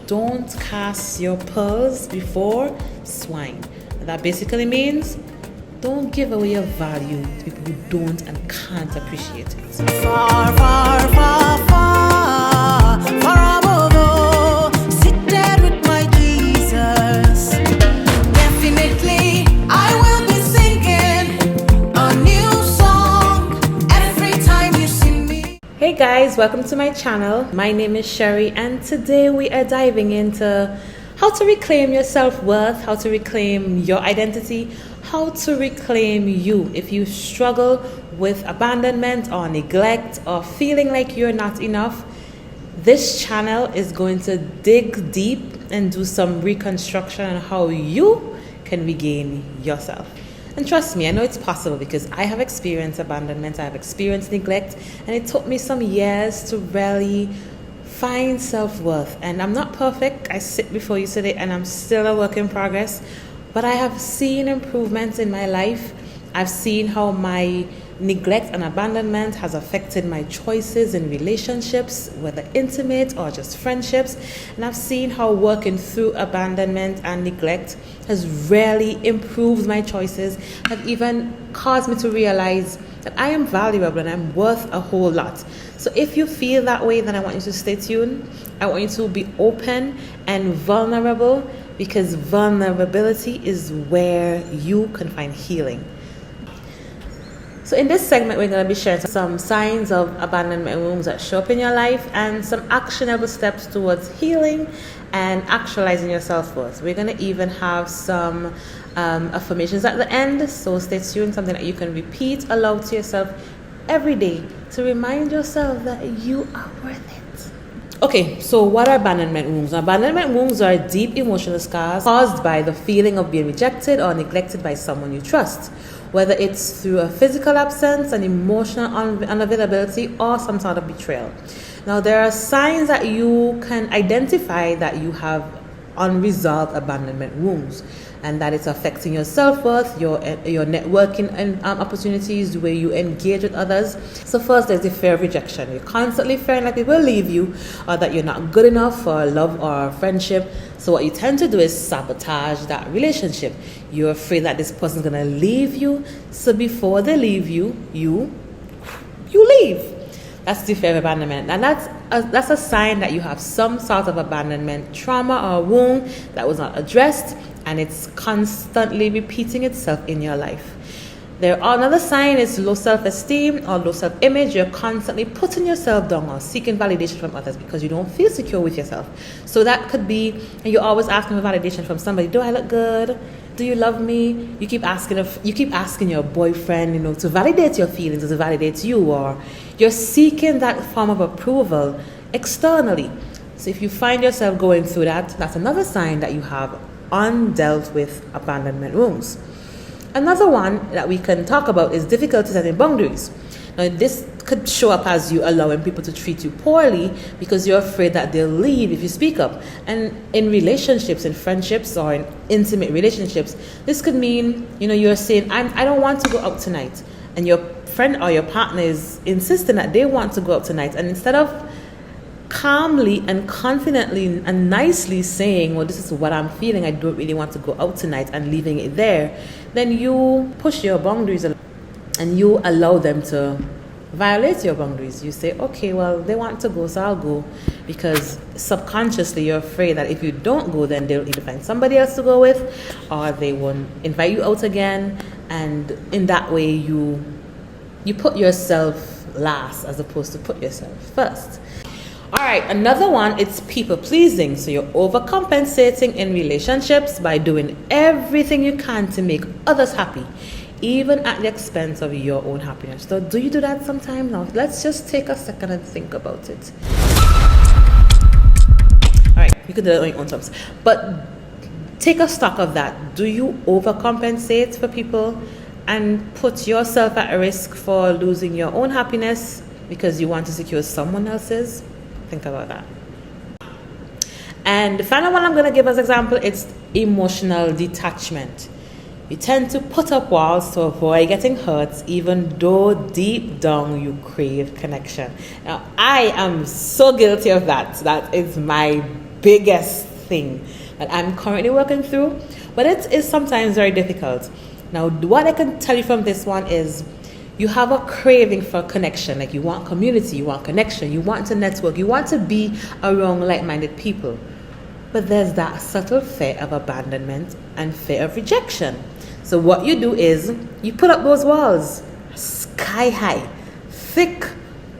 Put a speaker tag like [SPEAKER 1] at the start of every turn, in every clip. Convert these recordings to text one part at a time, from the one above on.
[SPEAKER 1] don't cast your pearls before swine. That basically means don't give away your value to people who don't and can't appreciate it.
[SPEAKER 2] Far, far, far, far, far above all, seated with my Jesus. Definitely, I will be singing a new song every time you see me.
[SPEAKER 1] Hey guys, welcome to my channel. My name is Sherry, and today we are diving into how to reclaim your self-worth, how to reclaim your identity, how to reclaim you. If you struggle with abandonment or neglect or feeling like you're not enough, this channel is going to dig deep and do some reconstruction on how you can regain yourself. And trust me, I know it's possible because I have experienced abandonment, I have experienced neglect, and it took me some years to really find self-worth. And I'm not perfect. I sit before you today and I'm still a work in progress, but I have seen improvements in my life. I've seen how my neglect and abandonment has affected my choices in relationships, whether intimate or just friendships. And I've seen how working through abandonment and neglect has really improved my choices, have even caused me to realize that I am valuable and I'm worth a whole lot. So if you feel that way, then I want you to stay tuned. I want you to be open and vulnerable, because vulnerability is where you can find healing. So in this segment, we're going to be sharing some signs of abandonment wounds that show up in your life and some actionable steps towards healing and actualizing your self-worth. We're going to even have some affirmations at the end, so stay tuned, something that you can repeat aloud to yourself every day to remind yourself that you are worth it. Okay, so what are abandonment wounds? Abandonment wounds are deep emotional scars caused by the feeling of being rejected or neglected by someone you trust, whether it's through a physical absence, an emotional unavailability, or some sort of betrayal. Now, there are signs that you can identify that you have unresolved abandonment wounds, and that it's affecting your self-worth, your networking and opportunities, the way you engage with others. So first, there's the fear of rejection. You're constantly fearing like people will leave you, or that you're not good enough for love or friendship. So what you tend to do is sabotage that relationship. You're afraid that this person's gonna leave you, so before they leave you, you leave. That's the fear of abandonment, and that's a sign that you have some sort of abandonment trauma or wound that was not addressed, and it's constantly repeating itself in your life. Another sign is low self-esteem or low self-image. You're constantly putting yourself down or seeking validation from others because you don't feel secure with yourself. So that could be, and you're always asking for validation from somebody. Do I look good? Do you love me? You keep asking your boyfriend, to validate your feelings, or to validate you, or you're seeking that form of approval externally. So if you find yourself going through that, that's another sign that you have undealt with abandonment wounds. Another one that we can talk about is difficulty setting boundaries. Now, this could show up as you allowing people to treat you poorly because you're afraid that they'll leave if you speak up. And in relationships, in friendships, or in intimate relationships, this could mean, you're saying, I don't want to go out tonight. And your friend or your partner is insisting that they want to go out tonight. And instead of calmly and confidently and nicely saying, well, this is what I'm feeling, I don't really want to go out tonight, and leaving it there, then you push your boundaries and you allow them to violate your boundaries. You say, okay, well, they want to go, so I'll go, because subconsciously you're afraid that if you don't go, then they'll either find somebody else to go with, or they won't invite you out again. And in that way, you put yourself last as opposed to put yourself first. All right, another one, it's people pleasing. So you're overcompensating in relationships by doing everything you can to make others happy, even at the expense of your own happiness. So do you do that sometimes? Now, let's just take a second and think about it. All right, you can do it on your own terms, but take a stock of that. Do you overcompensate for people and put yourself at risk for losing your own happiness because you want to secure someone else's? Think about that. And the final one I'm going to give as an example, it's emotional detachment. You tend to put up walls to avoid getting hurt, even though deep down you crave connection. Now, I am so guilty of that. That is my biggest thing that I'm currently working through, but it is sometimes very difficult. Now, what I can tell you from this one is you have a craving for connection. Like, you want community, you want connection, you want to network, you want to be around like-minded people. But there's that subtle fear of abandonment and fear of rejection. So what you do is you put up those walls, sky high, thick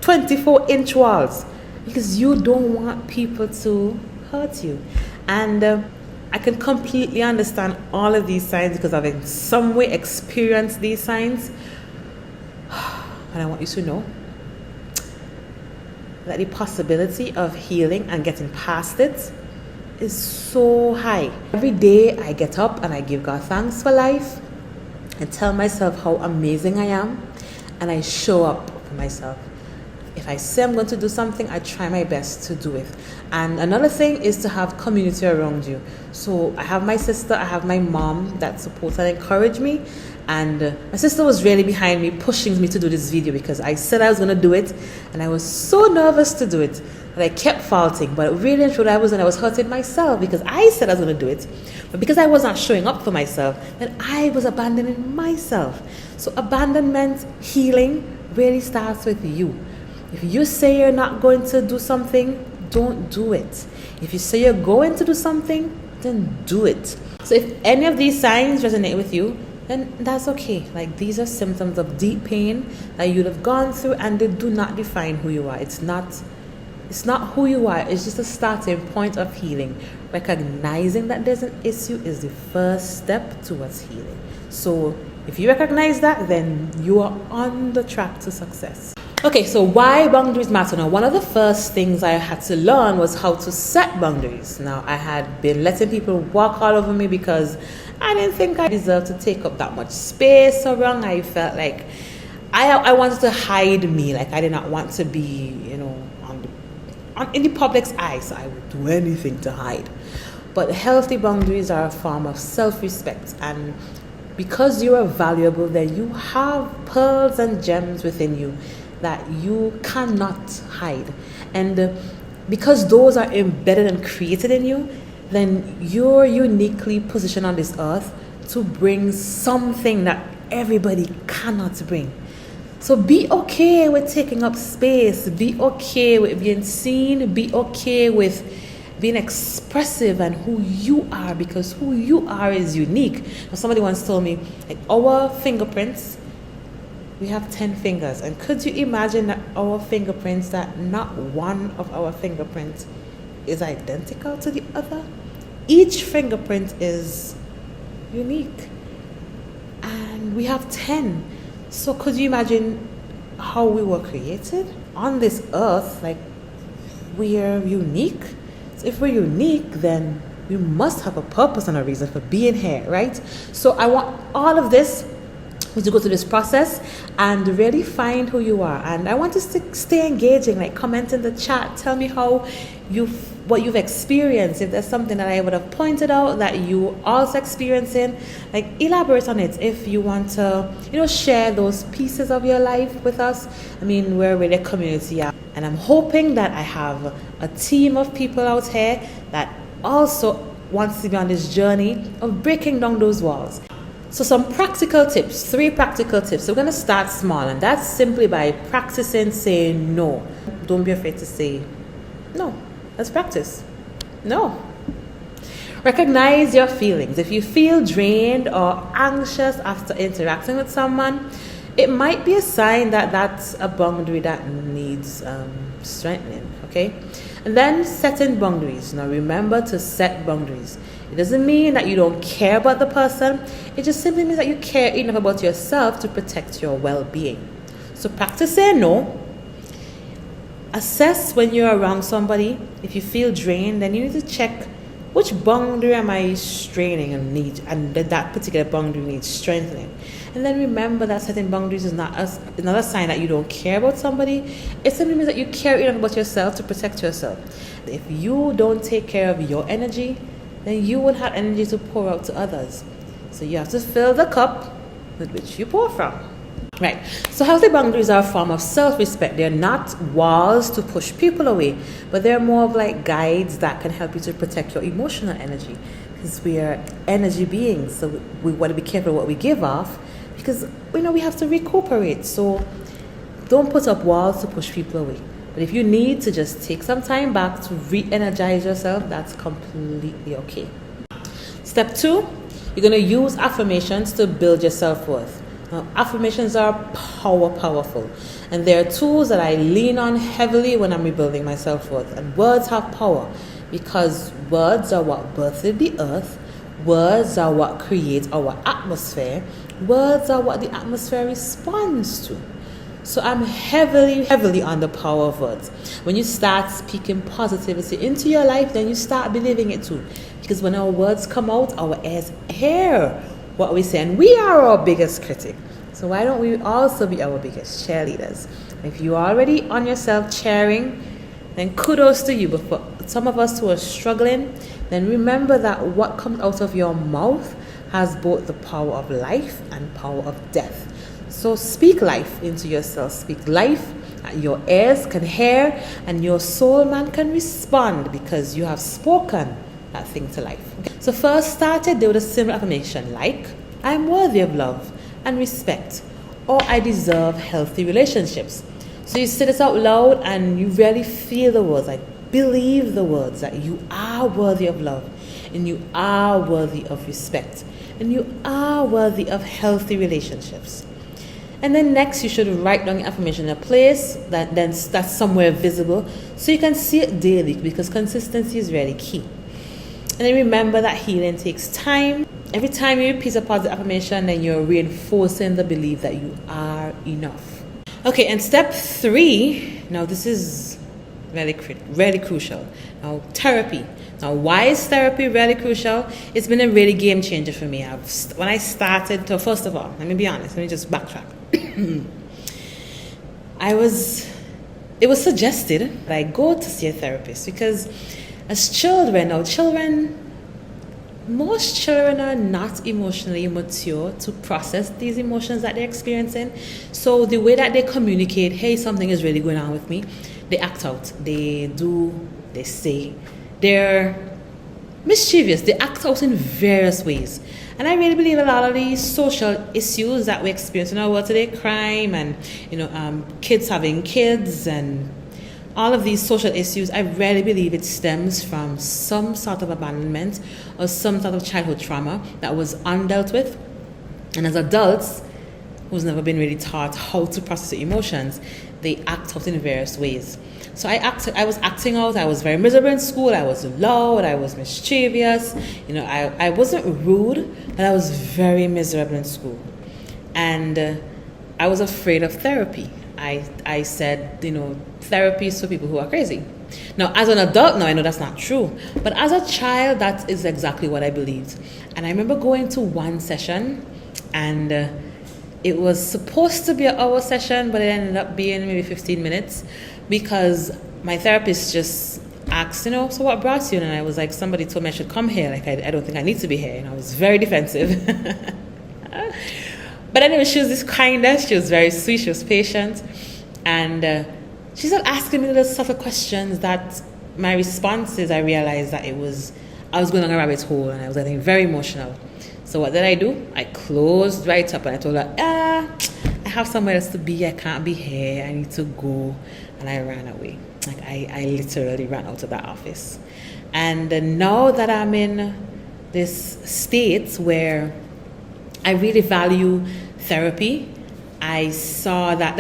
[SPEAKER 1] 24-inch walls, because you don't want people to hurt you. And I can completely understand all of these signs because I've in some way experienced these signs. And I want you to know that the possibility of healing and getting past it is so high. Every day I get up and I give God thanks for life and tell myself how amazing I am, and I show up for myself. If I say I'm going to do something, I try my best to do it. And another thing is to have community around you. So I have my sister, I have my mom that supports and encourage me. And my sister was really behind me, pushing me to do this video because I said I was going to do it. And I was so nervous to do it that I kept faulting. But really and truly I was hurting myself because I said I was going to do it. But because I was not showing up for myself, then I was abandoning myself. So abandonment, healing really starts with you. If you say you're not going to do something, don't do it. If you say you're going to do something, then do it. So if any of these signs resonate with you, then that's okay. Like, these are symptoms of deep pain that you'd have gone through, and they do not define who you are. It's not who you are. It's just a starting point of healing. Recognizing that there's an issue is the first step towards healing. So if you recognize that, then you are on the track to success. Okay, so why boundaries matter? Now, one of the first things I had to learn was how to set boundaries. Now, I had been letting people walk all over me because I didn't think I deserved to take up that much space around. I felt like I wanted to hide me. Like, I did not want to be, in the public's eyes. So I would do anything to hide. But healthy boundaries are a form of self-respect. And because you are valuable, then you have pearls and gems within you that you cannot hide. And because those are embedded and created in you, then you're uniquely positioned on this earth to bring something that everybody cannot bring. So be okay with taking up space. Be okay with being seen. Be okay with being expressive and who you are, because who you are is unique. Now, somebody once told me, like, our fingerprints, we have 10 fingers. And could you imagine that our fingerprints, that not one of our fingerprints is identical to the other? Each fingerprint is unique. And we have 10. So could you imagine how we were created? On this earth, like, we are unique. So if we're unique, then we must have a purpose and a reason for being here, right? So I want all of this to go through this process and really find who you are. And I want us to stay engaging, like comment in the chat, tell me what you've experienced. If there's something that I would have pointed out that you also experiencing, like, elaborate on it. If you want to, share those pieces of your life with us. I mean, we're really a community, and I'm hoping that I have a team of people out here that also wants to be on this journey of breaking down those walls. So some practical tips, 3 practical tips. So we're going to start small, and that's simply by practicing saying no. Don't be afraid to say no. Let's practice. No. Recognize your feelings. If you feel drained or anxious after interacting with someone, it might be a sign that that's a boundary that needs strengthening, okay? And then setting boundaries. Now, remember to set boundaries. It doesn't mean that you don't care about the person. It just simply means that you care enough about yourself to protect your well-being. So practice saying no. Assess when you're around somebody. If you feel drained, then you need to check which boundary am I straining and that particular boundary needs strengthening. And then remember that setting boundaries is not another sign that you don't care about somebody. It simply means that you care enough about yourself to protect yourself. If you don't take care of your energy, then you won't have energy to pour out to others. So you have to fill the cup with which you pour from. Right. So healthy boundaries are a form of self-respect. They're not walls to push people away, but they're more of like guides that can help you to protect your emotional energy. Because we are energy beings, so we want to be careful what we give off, because we have to recuperate. So don't put up walls to push people away. But if you need to just take some time back to re-energize yourself, that's completely okay. Step 2, you're going to use affirmations to build your self-worth. Now, affirmations are powerful, and they are tools that I lean on heavily when I'm rebuilding my self-worth. And words have power because words are what birthed the earth. Words are what create our atmosphere. Words are what the atmosphere responds to. So I'm heavily on the power of words. When you start speaking positivity into your life, then you start believing it too. Because when our words come out, our ears hear what we say, and we are our biggest critic. So why don't we also be our biggest cheerleaders? If you're already on yourself cheering, then kudos to you. But for some of us who are struggling, then remember that what comes out of your mouth has both the power of life and power of death. So speak life into yourself. Speak life that your ears can hear and your soul man can respond, because you have spoken that thing to life. Okay. So first start it with a simple affirmation like, I'm worthy of love and respect, or I deserve healthy relationships. So you say this out loud and you really feel the words, like believe the words that you are worthy of love, and you are worthy of respect, and you are worthy of healthy relationships. And then next you should write down your affirmation in a place that's somewhere visible, so you can see it daily, because consistency is really key. And then remember that healing takes time. Every time you repeat a positive affirmation, then you're reinforcing the belief that you are enough. Okay, and step 3, now this is really crucial. Now, therapy. Now, why is therapy really crucial? It's been a really game changer for me. When I started to, first of all, let me be honest, let me just backtrack. It was suggested that I go to see a therapist, because as most children are not emotionally mature to process these emotions that they're experiencing. So the way that they communicate, hey, something is really going on with me, they act out, they do, they say, they're mischievous, they act out in various ways. And I really believe a lot of these social issues that we experience in our world today, crime and kids having kids and all of these social issues, I really believe it stems from some sort of abandonment or some sort of childhood trauma that was undealt with. And as adults who's never been really taught how to process their emotions, they act out in various ways. So I was acting out. I was very miserable in school. I was loud. I was mischievous. I wasn't rude, but I was very miserable in school. And I was afraid of therapy. I said, therapy is for people who are crazy. Now, as an adult now, I know that's not true. But as a child, that is exactly what I believed. And I remember going to one session, and it was supposed to be an hour session, but it ended up being maybe 15 minutes, because my therapist just asked, so what brought you? And I was like, somebody told me I should come here. Like, I don't think I need to be here. And I was very defensive. But anyway, she was this kindness. She was very sweet. She was patient. And she started asking me little sort of questions that my responses, I realized that I was going on a rabbit hole, and I was getting very emotional. So what did I do? I closed right up, and I told her, I have somewhere else to be. I can't be here. I need to go. And I ran away. Like, I literally ran out of that office. And now that I'm in this state where I really value therapy, I saw that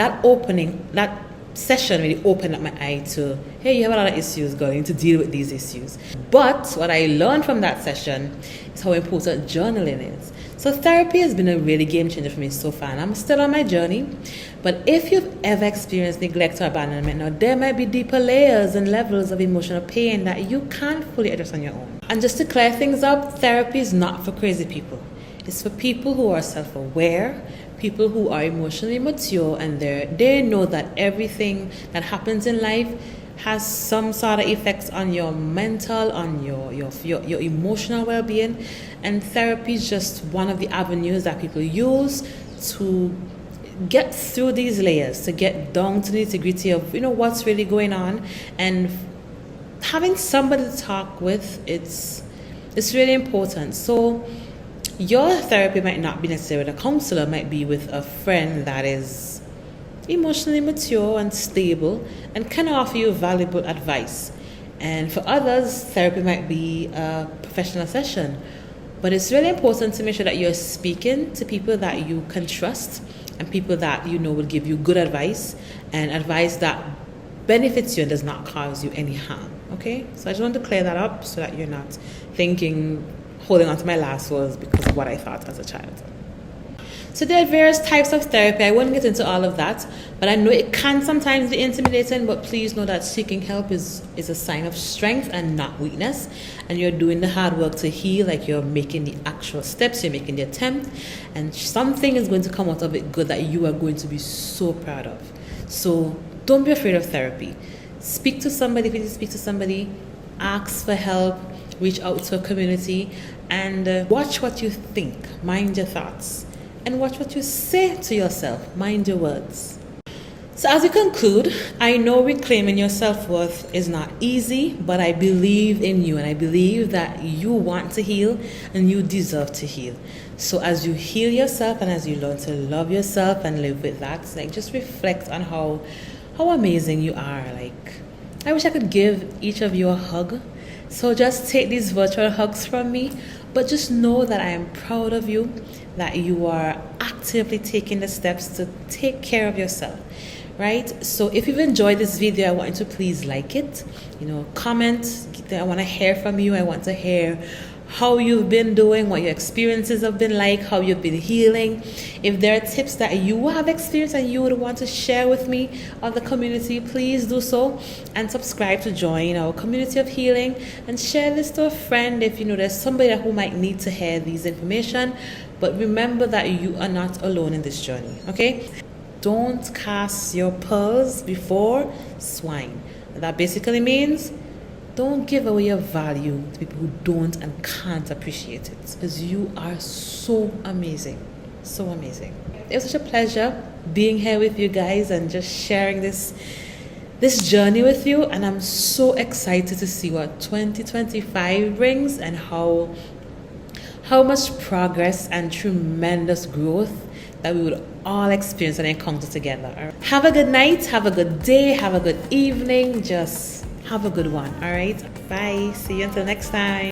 [SPEAKER 1] session really opened up my eye to, hey, you have a lot of issues, girl, you need to deal with these issues. But what I learned from that session is how important journaling is. So therapy has been a really game changer for me so far, and I'm still on my journey. But if you've ever experienced neglect or abandonment, now there might be deeper layers and levels of emotional pain that you can't fully address on your own. And just to clear things up, therapy is not for crazy people. It's for people who are self-aware, people who are emotionally mature, and they know that everything that happens in life has some sort of effects on your mental, on your emotional well-being. And therapy is just one of the avenues that people use to get through these layers, to get down to the nitty-gritty of what's really going on, and having somebody to talk with, it's really important. So your therapy might not be necessarily with a counselor, it might be with a friend that is emotionally mature and stable and can offer you valuable advice. And for others, therapy might be a professional session. But it's really important to make sure that you're speaking to people that you can trust and people that will give you good advice and advice that benefits you and does not cause you any harm. Okay? So I just want to clear that up so that you're not holding on to my last words because of what I thought as a child. So there are various types of therapy. I won't get into all of that, but I know it can sometimes be intimidating, but please know that seeking help is a sign of strength and not weakness. And you're doing the hard work to heal, like you're making the actual steps, you're making the attempt, and something is going to come out of it good that you are going to be so proud of. So don't be afraid of therapy. Speak to somebody if you need to speak to somebody, ask for help, reach out to a community, and watch what you think, mind your thoughts. And watch what you say to yourself. Mind your words. So as we conclude, I know reclaiming your self-worth is not easy, but I believe in you and I believe that you want to heal and you deserve to heal. So as you heal yourself and as you learn to love yourself and live with that, just reflect on how amazing you are. I wish I could give each of you a hug. So just take these virtual hugs from me, but just know that I am proud of you, that you are actively taking the steps to take care of yourself, right? So if you've enjoyed this video, I want you to please like it, comment. I want to hear from you. I want to hear how you've been doing, what your experiences have been like, how you've been healing. If there are tips that you have experienced and you would want to share with me or the community, please do so, and subscribe to join our community of healing, and share this to a friend if there's somebody who might need to hear these information. But remember that you are not alone in this journey, okay? Don't cast your pearls before swine. That basically means don't give away your value to people who don't and can't appreciate it, because you are so amazing. So amazing. It was such a pleasure being here with you guys and just sharing this journey with you. And I'm so excited to see what 2025 brings and how much progress and tremendous growth that we would all experience and encounter together. Have a good night, have a good day, have a good evening. Just have a good one. All right. Bye. See you until next time.